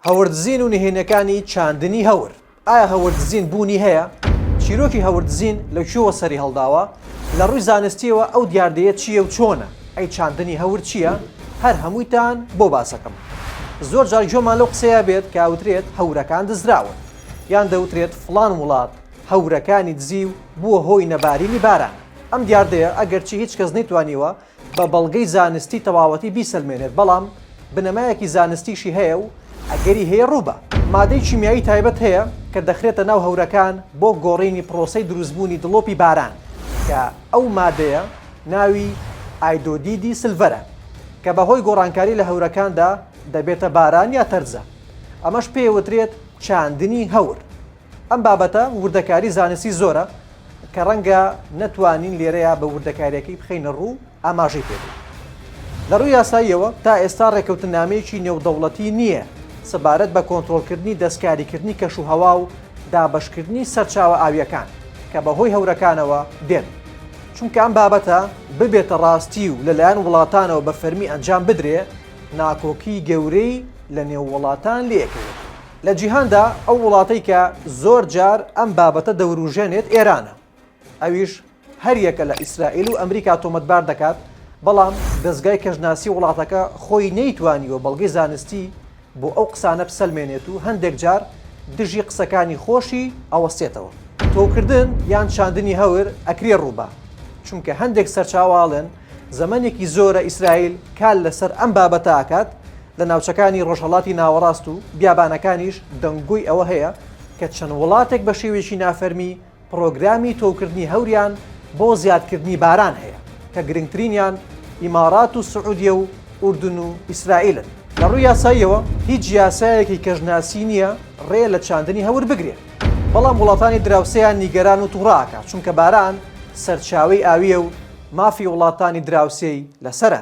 هەوردزین و نهێنەکانی چاندنی هەور. ئایا هەوردزین بوونی هەیە؟ چیرۆکی هەوردزین لە کوێوە سەری هەڵداوە؟ لە ڕووی زانستیەوە ئەو دیاردەیە چییە و چۆنە؟ ئەی چاندنی هەور چییە؟ هەر هەموویتان بۆ باسەکەم. زۆر جار گوێمان لەو قسەیە بێت کە ئەوترێت هەورەکان دزراون، یان دەوترێت فڵان وڵات هەورەکانی دزی و بووە هۆی نەبارینی باران. ئەم دیاردەیە ئەگەرچی هیچ کەس نەیتوانیوە بە بەڵگەی زانستی تەواوەتی بیسەلمێنێت، بەڵام بنەمایەکی زانستیشی هەیە و ئەگەری هەیە ڕووبە. مادەی کیمیایی تایبەت هەیە کە دەخرێتە ناو هەورەکان بۆ گۆڕینی پرۆسەی دروستبوونی دڵۆپی باران، کە ئەو مادەیە ناوی ئایدۆدیدی سلڤەرە کە بەهۆی گۆڕانکاری لە هەورەکاندا دەبێتە باران یا تەرزە. ئەمەش پێوترێت چاندنی هەور. ئەم بابەتە وردەکاری زانستی زۆرە کە ڕەنگە نەتوانین لێرەیە بە وردەکاریەکەی بخەینە ڕوو ئاماژەی پێبێت. لە ڕووی یاساییەوە تا ئێستا ڕێکەوتنامەیەکی نێودەوڵەتی نییە سەبارەت بە کۆنتڕۆڵکردنی دەستکاریکردنی کەش و هەوا و دابەشکردنی سەرچاوە ئاویەکان کە بەهۆی هەورەکانەوە دێن، چونکە ئەم بابەتە ببێتە ڕاستی و لەلایەن وڵاتانەوە بە فەرمی ئەنجام بدرێ، ناکۆکی گەورەی لە نێو وڵاتان لێکەوێت. لە جیهاندا ئەو وڵاتەی کە زۆر جار ئەم بابەتە دەوروژێنێت ئێرانە، ئەویش هەر یەکە لە ئیسرائیل و ئەمریکا تۆمەتبار دەکات، بەڵام دەستگای کەژناسی وڵاتەکە خۆی نەیتوانیوە بەڵگەی زانستی بۆ ئەو قسانە بسەلمێنێت و هەندێک جار دژی قسەکانی خۆشی ئەوەستێتەوە. تۆکردن یان چاندنی هەور ئەکرێ ڕووبە، چونکە هەندێک سەرچاواڵن زەمانێکی زۆرە ئیسرائیل کال لەسەر ئەم بابەتە ئاکات. لە ناوچەکانی ڕۆژهەڵاتی ناوەڕاست و بیابانەکانیش دەنگۆی ئەوە هەیە کە چەند وڵاتێک بە شێوێکی نافەرمی پرۆگرامی تۆکردنی هەوریان بۆ زیادکردنی باران هەیە کە گرنگترینیان ئیمارات و سعودیە و ئوردن و ئیسرائیلن. لە ڕووی یاساییەوە هیچ یاسایەکی کەژناسی نییە ڕێ لە چاندنی هەور بگرێت، بەڵام وڵاتانی دراوسەیان نیگەران و تووڕاکات، چونکە باران سەرچاوەی ئاویە و مافی وڵاتانی دراوسێی لەسرە.